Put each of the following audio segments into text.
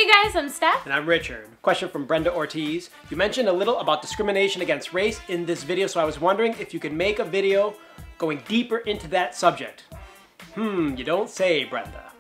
Hey guys, I'm Steph. And I'm Richard. Question from Brenda Ortiz. You mentioned a little about discrimination against race in this video, so I was wondering if you could make a video going deeper into that subject. You don't say, Brenda.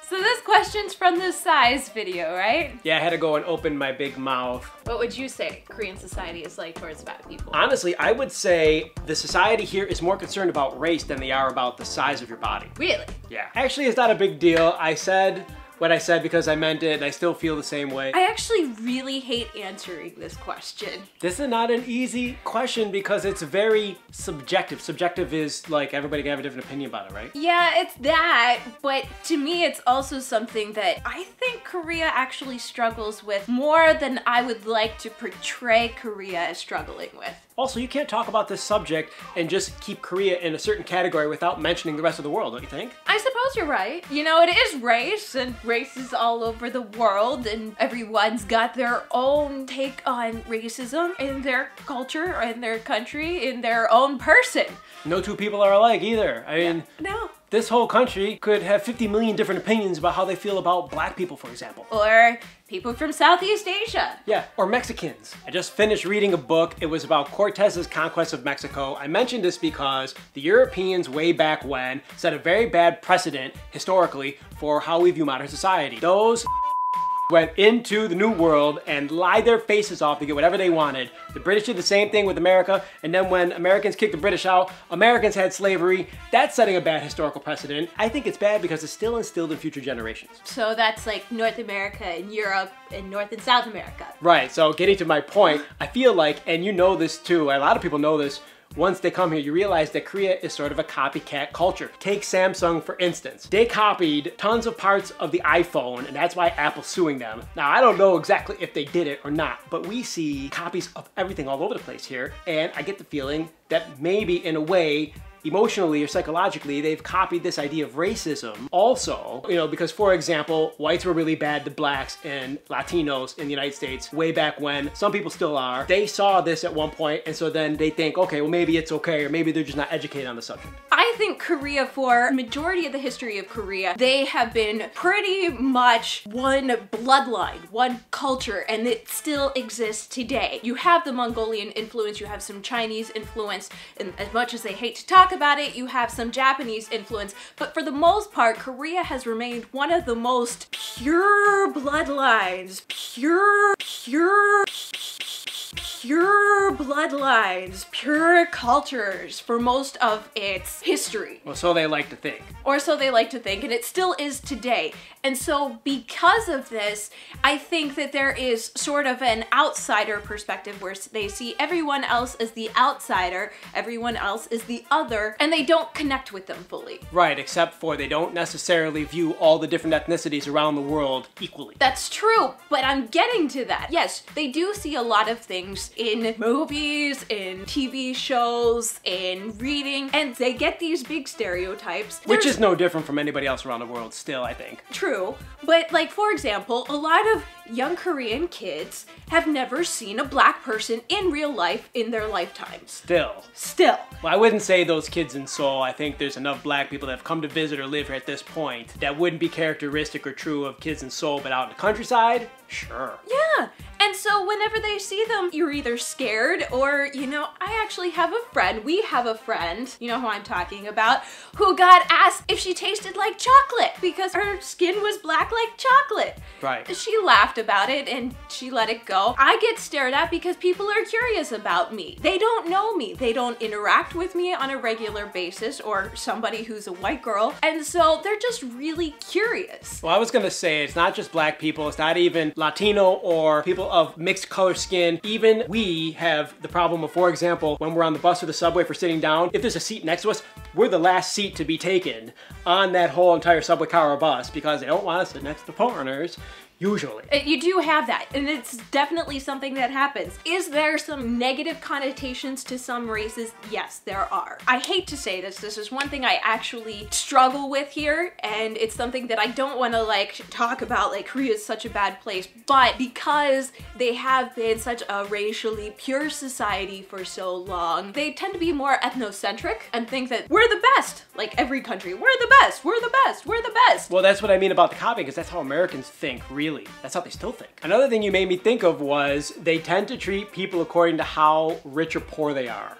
So this question's from the size video, right? Yeah, I had to go and open my big mouth. What would you say Korean society is like towards fat people? Honestly, I would say the society here is more concerned about race than they are about the size of your body. Really? Yeah. Actually, it's not a big deal. I said what I said because I meant it, and I still feel the same way. I actually really hate answering this question. This is not an easy question because it's very subjective. Subjective is like everybody can have a different opinion about it, right? Yeah, it's that, but to me it's also something that I think Korea actually struggles with more than I would like to portray Korea as struggling with. Also, you can't talk about this subject and just keep Korea in a certain category without mentioning the rest of the world, don't you think? I suppose you're right. You know, it is race, and race is all over the world, and everyone's got their own take on racism in their culture, in their country, in their own person. No two people are alike either. I mean, no. This whole country could have 50 million different opinions about how they feel about black people, for example. Or people from Southeast Asia. Yeah, or Mexicans. I just finished reading a book. It was about Cortez's conquest of Mexico. I mentioned this because the Europeans way back when set a very bad precedent historically for how we view modern society. Those went into the New World and lied their faces off to get whatever they wanted. The British did the same thing with America, and then when Americans kicked the British out, Americans had slavery. That's setting a bad historical precedent. I think it's bad because it's still instilled in future generations. So that's like North America and Europe and North and South America. Right, so getting to my point, I feel like, and you know this too, a lot of people know this, once they come here, you realize that Korea is sort of a copycat culture. Take Samsung, for instance. They copied tons of parts of the iPhone, and that's why Apple's suing them. Now, I don't know exactly if they did it or not, but we see copies of everything all over the place here, and I get the feeling that maybe, in a way, emotionally or psychologically, they've copied this idea of racism. Also, you know, because for example, whites were really bad to blacks and Latinos in the United States way back when. Some people still are. They saw this at one point, and so then they think, okay, well maybe it's okay, or maybe they're just not educated on the subject. I think Korea, for majority of the history of Korea, they have been pretty much one bloodline, one culture, and it still exists today. You have the Mongolian influence, you have some Chinese influence, and as much as they hate to talk about it, you have some Japanese influence, but for the most part, Korea has remained one of the most pure bloodlines, pure bloodlines, pure cultures for most of its history. Well, so they like to think. Or so they like to think, and it still is today. And so because of this, I think that there is sort of an outsider perspective where they see everyone else as the outsider, everyone else is the other, and they don't connect with them fully. Right, except for they don't necessarily view all the different ethnicities around the world equally. That's true, but I'm getting to that. Yes, they do see a lot of things in movies, in TV shows, in reading, and they get these big stereotypes. Which is no different from anybody else around the world still, I think. True, but like for example, a lot of young Korean kids have never seen a black person in real life in their lifetimes. Still. Well, I wouldn't say those kids in Seoul. I think there's enough black people that have come to visit or live here at this point that wouldn't be characteristic or true of kids in Seoul, but out in the countryside, sure. Yeah, and so whenever they see them, you're either scared or, you know, I actually have a friend, we have a friend, you know who I'm talking about, who got asked if she tasted like chocolate because her skin was black like chocolate. Right. She laughed about it and she let it go. I get stared at because people are curious about me. They don't know me. They don't interact with me on a regular basis, or somebody who's a white girl, and so they're just really curious. Well, I was gonna say, it's not just black people, it's not even Latino or people of mixed color skin. Even we have the problem of, for example, when we're on the bus or the subway for sitting down, if there's a seat next to us, we're the last seat to be taken on that whole entire subway car or bus because they don't want us to sit next to foreigners. Usually. You do have that, and it's definitely something that happens. Is there some negative connotations to some races? Yes, there are. I hate to say this. This is one thing I actually struggle with here, and it's something that I don't want to like talk about, like Korea is such a bad place, but because they have been such a racially pure society for so long, they tend to be more ethnocentric and think that we're the best, like every country. We're the best, we're the best, we're the best. Well, that's what I mean about the copying, because that's how Americans think, really. That's how they still think. Another thing you made me think of was they tend to treat people according to how rich or poor they are.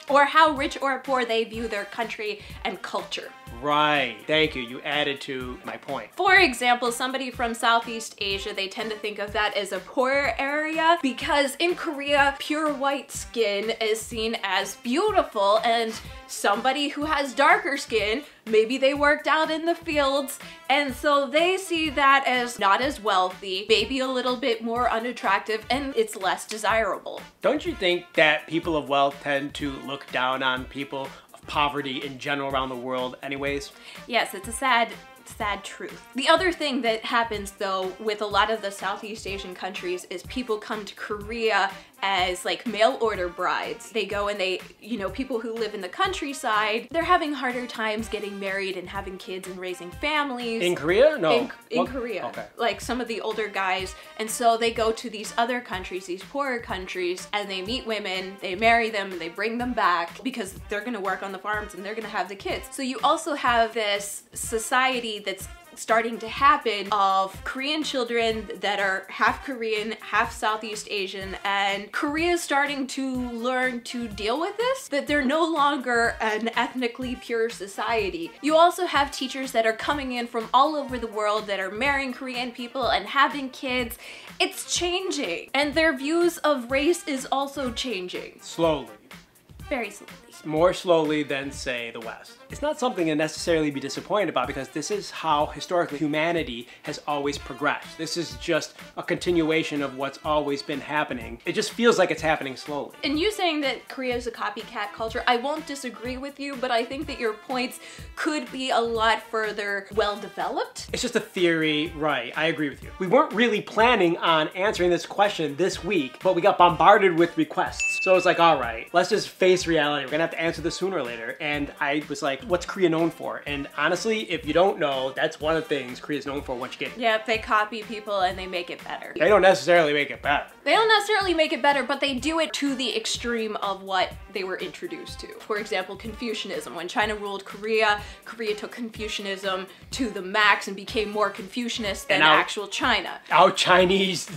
Or how rich or poor they view their country and culture. Right. Thank you. You added to my point. For example, somebody from Southeast Asia, they tend to think of that as a poorer area because in Korea, pure white skin is seen as beautiful, and somebody who has darker skin, maybe they worked out in the fields, and so they see that as not as wealthy, maybe a little bit more unattractive, and it's less desirable. Don't you think that people of wealth tend to look down on people of poverty in general around the world anyways? Yes, it's a sad truth. The other thing that happens though with a lot of the Southeast Asian countries is people come to Korea as like mail order brides. They go and they, you know, people who live in the countryside, they're having harder times getting married and having kids and raising families. In Korea? No. In Korea. Okay. Like some of the older guys. And so they go to these other countries, these poorer countries, and they meet women, they marry them, and they bring them back because they're gonna work on the farms and they're gonna have the kids. So you also have this society that's starting to happen of Korean children that are half Korean, half Southeast Asian, and Korea is starting to learn to deal with this, that they're no longer an ethnically pure society. You also have teachers that are coming in from all over the world that are marrying Korean people and having kids. It's changing, and their views of race is also changing. Slowly. Very slowly. More slowly than, say, the West. It's not something to necessarily be disappointed about because this is how historically humanity has always progressed. This is just a continuation of what's always been happening. It just feels like it's happening slowly. And you saying that Korea is a copycat culture, I won't disagree with you, but I think that your points could be a lot further well-developed. It's just a theory, right? I agree with you. We weren't really planning on answering this question this week, but we got bombarded with requests. So it's like, all right, let's just face reality. We're gonna have to answer this sooner or later. And I was like, what's Korea known for? And honestly, if you don't know, that's one of the things Korea's known for once you get here. Yep, they copy people and they make it better. They don't necessarily make it better. They don't necessarily make it better, but they do it to the extreme of what they were introduced to. For example, Confucianism. When China ruled Korea, Korea took Confucianism to the max and became more Confucianist than actual China. Out Chinese.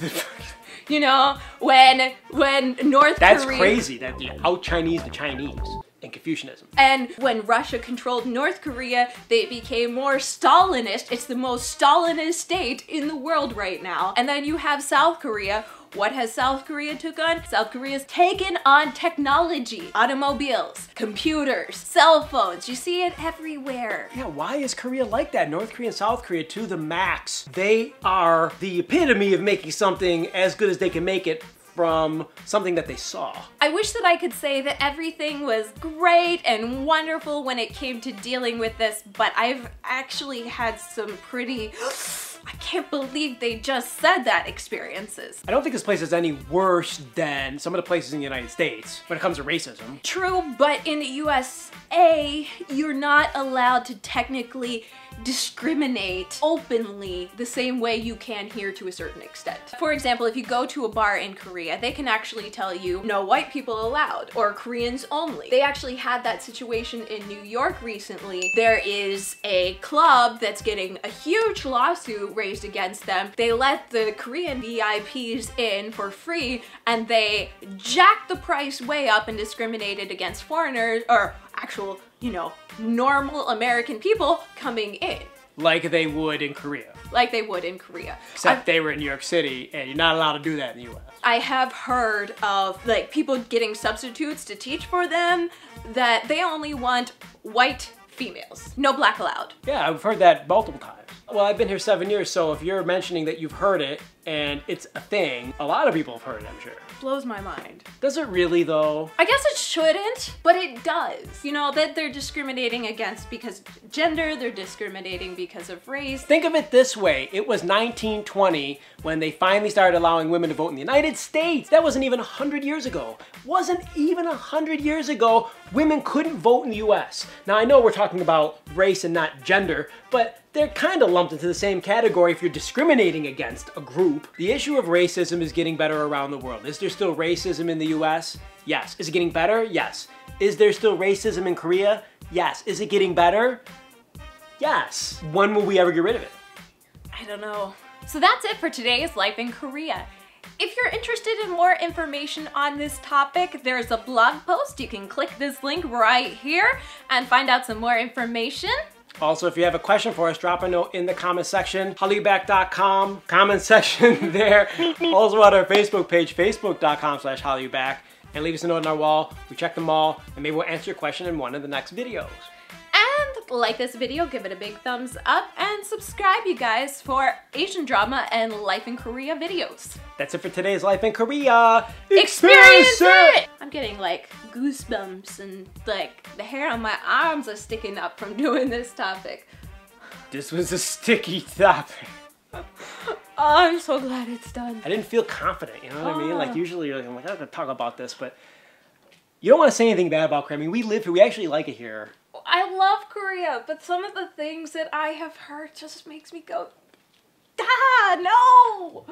You know, when North Korea... That's crazy that you out-Chinese the Chinese in Confucianism. And when Russia controlled North Korea, they became more Stalinist. It's the most Stalinist state in the world right now. And then you have South Korea. What has South Korea took on? South Korea's taken on technology. Automobiles, computers, cell phones. You see it everywhere. Yeah, why is Korea like that? North Korea and South Korea to the max. They are the epitome of making something as good as they can make it from something that they saw. I wish that I could say that everything was great and wonderful when it came to dealing with this, but I've actually had some pretty... I can't believe they just said that experiences. I don't think this place is any worse than some of the places in the United States when it comes to racism. True, but in the USA, you're not allowed to technically discriminate openly the same way you can here to a certain extent. For example, if you go to a bar in Korea, they can actually tell you no white people allowed or Koreans only. They actually had that situation in New York recently. There is a club that's getting a huge lawsuit raised against them. They let the Korean VIPs in for free and they jacked the price way up and discriminated against foreigners or actual, you know, normal American people coming in. Like they would in Korea. Like they would in Korea. Except they were in New York City and you're not allowed to do that in the US. I have heard of like people getting substitutes to teach for them that they only want white females. No black allowed. Yeah, I've heard that multiple times. Well, I've been here 7 years, so if you're mentioning that you've heard it, and it's a thing. A lot of people have heard it, I'm sure. Blows my mind. Does it really though? I guess it shouldn't, but it does. You know, that they're discriminating against because of gender, they're discriminating because of race. Think of it this way. It was 1920 when they finally started allowing women to vote in the United States. That wasn't even 100 years ago. Wasn't even 100 years ago, women couldn't vote in the US. Now I know we're talking about race and not gender, but they're kind of lumped into the same category if you're discriminating against a group. The issue of racism is getting better around the world. Is there still racism in the US? Yes. Is it getting better? Yes. Is there still racism in Korea? Yes. Is it getting better? Yes. When will we ever get rid of it? I don't know. So that's it for today's Life in Korea. If you're interested in more information on this topic, there's a blog post. You can click this link right here and find out some more information. Also, if you have a question for us, drop a note in the comment section, HallyuBack.com, comment section there. Also on our Facebook page, Facebook.com/HallyuBack, and leave us a note on our wall. We check them all, and maybe we'll answer your question in one of the next videos. And like this video, give it a big thumbs up, and subscribe, you guys, for Asian drama and Life in Korea videos. That's it for today's Life in Korea. Experience it! I'm getting like goosebumps and like the hair on my arms are sticking up from doing this topic. This was a sticky topic. Oh, I'm so glad it's done. I didn't feel confident, you know what I mean? Like usually I'm like, I gotta talk about this, but you don't want to say anything bad about Korea. I mean, we live here, we actually like it here. I love Korea, but some of the things that I have heard just makes me go, ah, no!